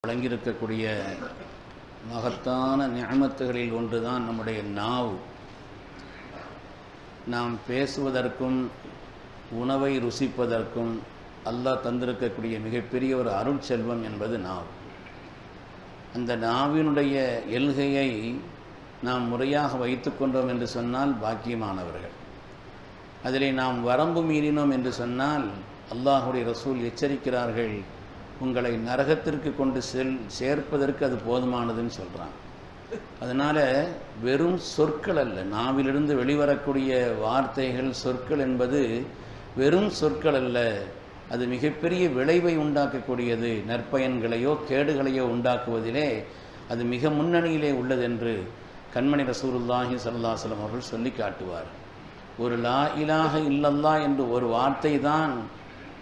வழங்கியிருக்கக்கூடிய மகத்தான நிஅமத்துகளில் ஒன்றுதான் நம்முடைய நாவு. நாம் பேசுவதற்கும் உணவை ருசிப்பதற்கும் அல்லாஹ் தந்திருக்கக்கூடிய மிகப்பெரிய ஒரு அருட்செல்வம் என்பது நாவு. அந்த நாவினுடைய எல்கையை நாம் முறையாக வைத்து கொண்டோம் என்று சொன்னால் பாக்கியமானவர்கள். அதிலே நாம் வரம்பு மீறினோம் என்று சொன்னால் அல்லாஹுடைய ரசூல் எச்சரிக்கிறார்கள், உங்களை நரகத்திற்கு கொண்டு சேர்ப்பதற்கு அது போதுமானதுன்னு சொல்கிறான். அதனால் வெறும் சொற்கள் அல்ல, நாவிலிருந்து வெளிவரக்கூடிய வார்த்தைகள் சொற்கள் என்பது வெறும் சொற்கள் அல்ல, அது மிகப்பெரிய விளைவை உண்டாக்கக்கூடியது. நற்பயன்களையோ கேடுகளையோ உண்டாக்குவதிலே அது மிக முன்னணியிலே உள்ளது என்று கண்மணி ரசூலுல்லாஹி ஸல்லல்லாஹு அலைஹி வஸல்லம் அவர்கள் சொல்லி காட்டுவார். ஒரு லா இலாஹ இல்லல்லாஹ் என்று ஒரு வார்த்தை தான்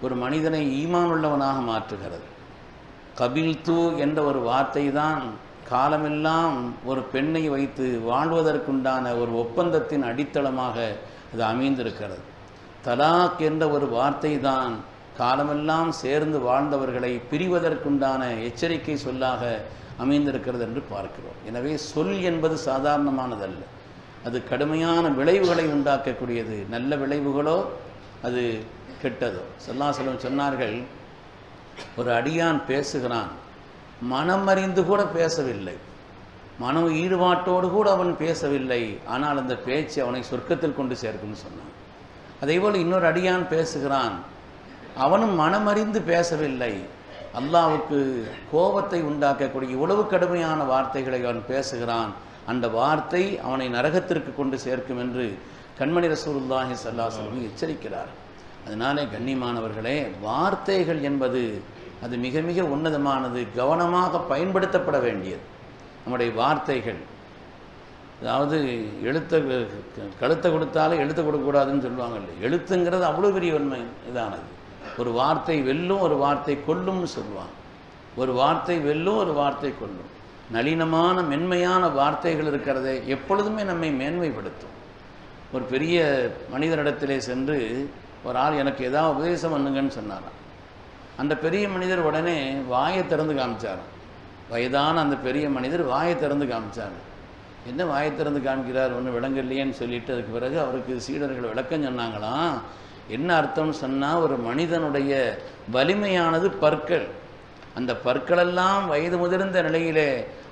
ஒரு மனிதனை ஈமான் உள்ளவனாக மாற்றுகிறது. கபில்து என்ற ஒரு வார்த்தை தான் காலமெல்லாம் ஒரு பெண்ணை வைத்து வாழ்வதற்குண்டான ஒரு ஒப்பந்தத்தின் அடித்தளமாக அது அமைந்திருக்கிறது. தலாக் என்ற ஒரு வார்த்தை தான் காலமெல்லாம் சேர்ந்து வாழ்ந்தவர்களை பிரிவதற்குண்டான எச்சரிக்கை சொல்லாக அமைந்திருக்கிறது என்று பார்க்கிறோம். எனவே சொல் என்பது சாதாரணமானதல்ல, அது கடுமையான விளைவுகளை உண்டாக்கக்கூடியது. நல்ல விளைவுகளோ அது கெட்டதோ. ஸல்லல்லாஹு அலைஹி வஸல்லம் சொன்னார்கள், ஒரு அடியான் பேசுகிறான், மனமறிந்து கூட பேசவில்லை, மன ஈடுபாட்டோடு கூட அவன் பேசவில்லை, ஆனால் அந்த பேச்சு அவனை சொர்க்கத்தில் கொண்டு சேர்க்கும்னு சொன்னான். அதேபோல் இன்னொரு அடியான் பேசுகிறான், அவனும் மனமறிந்து பேசவில்லை, அல்லாஹ்வுக்கு கோபத்தை உண்டாக்கக்கூடிய இவ்வளவு கடுமையான வார்த்தைகளை அவன் பேசுகிறான், அந்த வார்த்தை அவனை நரகத்திற்கு கொண்டு சேர்க்கும் என்று கண்மணி ரசூலுல்லாஹி ஸல்லல்லாஹு அலைஹி வஸல்லம் எச்சரிக்கிறார். அதனாலே கண்ணியமானவர்களே, வார்த்தைகள் என்பது அது மிக மிக உன்னதமானது, கவனமாக பயன்படுத்தப்பட வேண்டியது. நம்முடைய வார்த்தைகள், அதாவது கழுத்தை கொடுத்தாலே எழுத்து கொடுக்கக்கூடாதுன்னு சொல்லுவாங்கல்ல, எழுத்துங்கிறது அவ்வளோ பெரிய உண்மை இதானது. ஒரு வார்த்தை வெல்லும், ஒரு வார்த்தை கொல்லும்னு சொல்லுவாங்க. ஒரு வார்த்தை வெல்லும், ஒரு வார்த்தை கொல்லும். நளினமான மென்மையான வார்த்தைகள் இருக்கிறதே எப்பொழுதுமே நம்மை மேன்மைப்படுத்தும். ஒரு பெரிய மனிதரிடத்திலே சென்று ஒரு ஆள் எனக்கு ஏதாவது உபதேசம் பண்ணுங்கன்னு சொன்னாராம். அந்த பெரிய மனிதர் உடனே வாயை திறந்து காமிச்சாராம். வயதான அந்த பெரிய மனிதர் வாயை திறந்து காமிச்சாங்க. என்ன வாயை திறந்து காமிக்கிறார், ஒன்றும் விளங்கலையேன்னு சொல்லிட்டு அதுக்கு பிறகு அவருக்கு சீடர்கள் விளக்கம் சொன்னாங்களாம். என்ன அர்த்தம்னு சொன்னால், ஒரு மனிதனுடைய வலிமையானது பற்கள். அந்த பற்களெல்லாம் வயது முதிர்ந்த நிலையிலே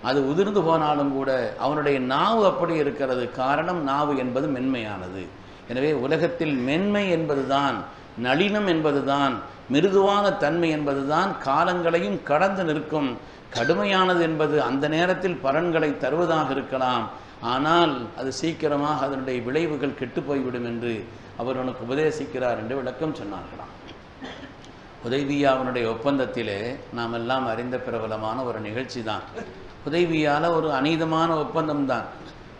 அது உதிர்ந்து போனாலும் கூட அவனுடைய நாவு அப்படி இருக்கிறது. காரணம், நாவு என்பது மென்மையானது. எனவே உலகத்தில் மென்மை என்பதுதான், நளினம் என்பதுதான், மிருதுவான தன்மை என்பதுதான் காலங்களையும் கடந்து நிற்கும். கடுமையானது என்பது அந்த நேரத்தில் பலன்களை தருவதாக இருக்கலாம், ஆனால் அது சீக்கிரமாக அதனுடைய விளைவுகள் கெட்டு போய்விடும் என்று அவர் உனக்கு உபதேசிக்கிறார் என்று விளக்கம் சொன்னார்களாம். ஹுதைபியாவினுடைய ஒப்பந்தத்திலே நாம் எல்லாம் அறிந்த பிரபலமான ஒரு நிகழ்ச்சி தான். ஹுதைபியால ஒரு அநீதமான ஒப்பந்தம் தான்.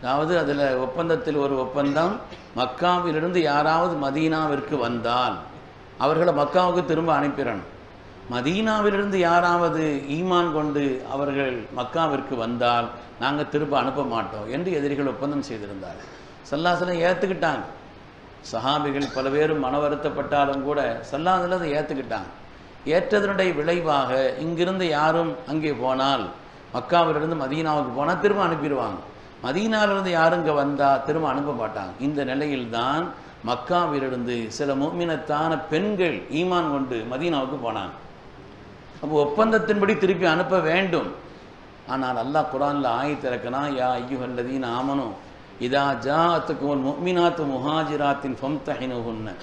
அதாவது அதில் ஒப்பந்தத்தில் ஒரு ஒப்பந்தம், மக்காவிலிருந்து யாராவது மதீனாவிற்கு வந்தால் அவர்களை மக்காவுக்கு திரும்ப அனுப்பிடணும். மதீனாவிலிருந்து யாராவது ஈமான் கொண்டு அவர்கள் மக்காவிற்கு வந்தால் நாங்கள் திரும்ப அனுப்ப மாட்டோம் என்று எதிரிகள் ஒப்பந்தம் செய்திருந்தார். ஸல்லல்லாஹு அலைஹி வஸல்லம் ஏற்றுக்கிட்டாங்க. சஹாபிகள் பல பேரும் மன வருத்தப்பட்டாலும் கூட ஸல்லல்லாஹு அலைஹி வஸல்லம் அதை ஏற்றுக்கிட்டாங்க. ஏற்றதனுடைய விளைவாக இங்கிருந்து யாரும் அங்கே போனால், மக்காவிலிருந்து மதீனாவுக்கு போனால் திரும்ப அனுப்பிடுவாங்க. மதீனாவிலிருந்து யாரும் இங்கே வந்தால் திரும்ப அனுப்ப மாட்டாங்க. இந்த நிலையில்தான் மக்காவிலிருந்து சில முஃமினத்தான பெண்கள் ஈமான் கொண்டு மதீனாவுக்கு போனாங்க. அப்போ ஒப்பந்தத்தின்படி திருப்பி அனுப்ப வேண்டும். ஆனால் அல்லாஹ் குர்ஆனில் ஆயத் இறக்கினான், யா அய்யுஹல்லதீன ஆமனூ இதா ஜாஅத்துக்குமுல் முஃமினாத்து முஹாஜிராத்தின் ஃபம்தஹினுஹுன்ன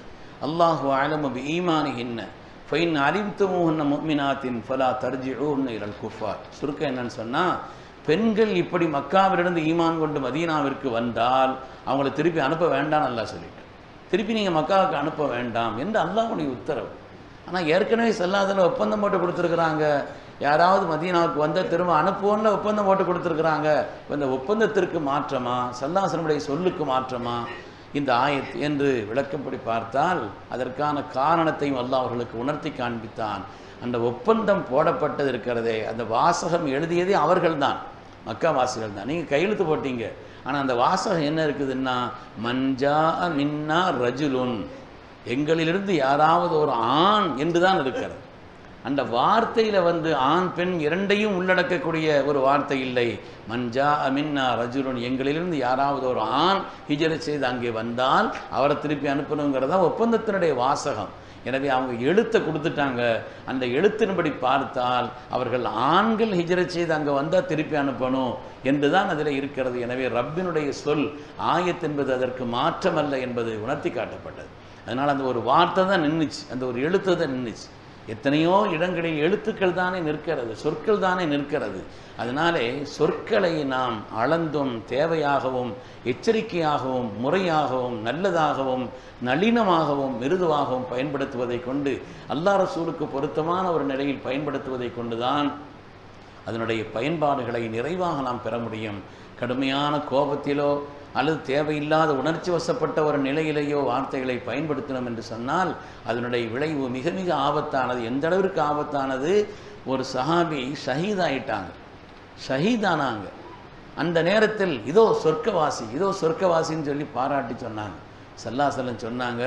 அல்லாஹு அலமு பிஈமானிஹின்ன ஃபைன் அலிம்துமுஹுன்ன முஃமினாத்தின் ஃபலா தர்ஜிஊஹுன்ன இலல் குஃபார். சுருக்கம் என்னன்னு சொன்னால், பெண்கள் இப்படி மக்காவிலிருந்து ஈமான் கொண்டு மதீனாவிற்கு வந்தால் அவங்களை திருப்பி அனுப்ப வேண்டாம்னு அல்லாஹ் சொல்லிட்டு, திருப்பி நீங்கள் மக்காவுக்கு அனுப்ப வேண்டாம் என்று அல்லாஹ்வுடைய உத்தரவு. ஆனால் ஏற்கனவே ஸல்லல்லாஹு ஒப்பந்தம் போட்டு கொடுத்துருக்குறாங்க, யாராவது மதீனாவுக்கு வந்தால் திரும்ப அனுப்புவோன்னு ஒப்பந்தம் போட்டு கொடுத்துருக்குறாங்க. இந்த ஒப்பந்தத்திற்கு மாற்றமா, ஸல்லல்லாஹு அலைஹி வஸல்லம் சொல்லுக்கு மாற்றமா இந்த ஆயத் என்று விளக்கப்படி பார்த்தால் அதற்கான காரணத்தையும் அல்லாஹ் அவர்களுக்கு உணர்த்தி காண்பித்தான். அந்த ஒப்பந்தம் போடப்பட்டது இருக்கிறதே, அந்த வாசகம் எழுதியதே அவர்கள்தான், மக்கா வாசிகள் தான். நீங்கள் கையெழுத்து போட்டீங்க, ஆனால் அந்த வாசகம் என்ன இருக்குதுன்னா, மஞ்சா மின்னா ரஜுலுன், எங்களிலிருந்து யாராவது ஒரு ஆண் என்று தான் இருக்கிறது. அந்த வார்த்தையில் வந்து ஆண் பெண் இரண்டையும் உள்ளடக்கக்கூடிய ஒரு வார்த்தை இல்லை. மஞ்சா அமின்னா ரஜுலுன், எங்களிலிருந்து யாராவது ஒரு ஆண் ஹிஜ்ரத் செய்து அங்கே வந்தால் அவரை திருப்பி அனுப்பணுங்கிறதா ஒப்பந்தத்தினுடைய வாசகம். எனவே அவங்க எழுத்தை கொடுத்துட்டாங்க. அந்த எழுத்தின்படி பார்த்தால் அவர்கள் ஆண்கள் ஹிஜ்ரத் செய்து அங்கே வந்தால் திருப்பி அனுப்பணும் என்றுதான் அதில் இருக்கிறது. எனவே ரப்பினுடைய சொல் ஆயத் என்பது அதற்கு மாற்றமல்ல என்பது உணர்த்தி காட்டப்பட்டது. அதனால் அந்த ஒரு வார்த்தை தான் நின்றுச்சு, அந்த ஒரு எழுத்து தான் நின்றுச்சு. எத்தனையோ இடங்களில் எழுத்துக்கள் தானே நிற்கிறது, சொற்கள் தானே நிற்கிறது. அதனாலே சொற்களை நாம் அளந்தும் தேவையாகவும் எச்சரிக்கையாகவும் முறையாகவும் நல்லதாகவும் நளினமாகவும் மிருதுவாகவும் பயன்படுத்துவதை கொண்டு, அல்லாஹ் ரசூலுக்கு பொருத்தமான ஒரு நிலையில் பயன்படுத்துவதை கொண்டுதான் அதனுடைய பயன்பாடுகளை நிறைவாக நாம் பெற முடியும். கடுமையான கோபத்திலோ அல்லது தேவையில்லாத உணர்ச்சி வசப்பட்ட ஒரு நிலையிலேயோ வார்த்தைகளை பயன்படுத்தினோம் என்று சொன்னால் அதனுடைய விளைவு மிக மிக ஆபத்தானது. எந்த அளவிற்கு ஆபத்தானது, ஒரு சஹாபி ஷஹீதாயிட்டாங்க, ஷஹீதானாங்க. அந்த நேரத்தில் இதோ சொர்க்கவாசி, இதோ சொர்க்கவாசின்னு சொல்லி பாராட்டி சொன்னாங்க. ஸல்லல்லாஹு அலைஹி வஸல்லம் சொன்னாங்க,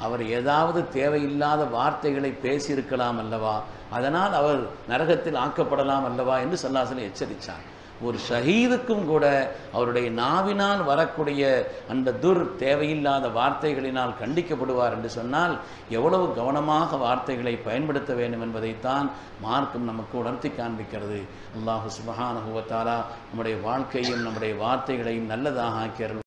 அவர் ஏதாவது தேவையில்லாத வார்த்தைகளை பேசியிருக்கலாம் அல்லவா, அதனால் அவர் நரகத்தில் ஆக்கப்படலாம் அல்லவா என்று ஸல்லல்லாஹு அலைஹி வஸல்லம் எச்சரித்தார். ஒரு ஷஹீதுக்கும் கூட அவருடைய நாவினால் வரக்கூடிய அந்த தேவையில்லாத வார்த்தைகளினால் கண்டிக்கப்படுவார் என்று சொன்னால் எவ்வளவு கவனமாக வார்த்தைகளை பயன்படுத்த வேண்டும் என்பதைத்தான் மார்க்கம் நமக்கு உணர்த்தி காண்பிக்கிறது. அல்லாஹ் சுப்ஹானஹு வ தஆலா நம்முடைய வாழ்க்கையும் நம்முடைய வார்த்தைகளையும் நல்லதாக ஆக்கி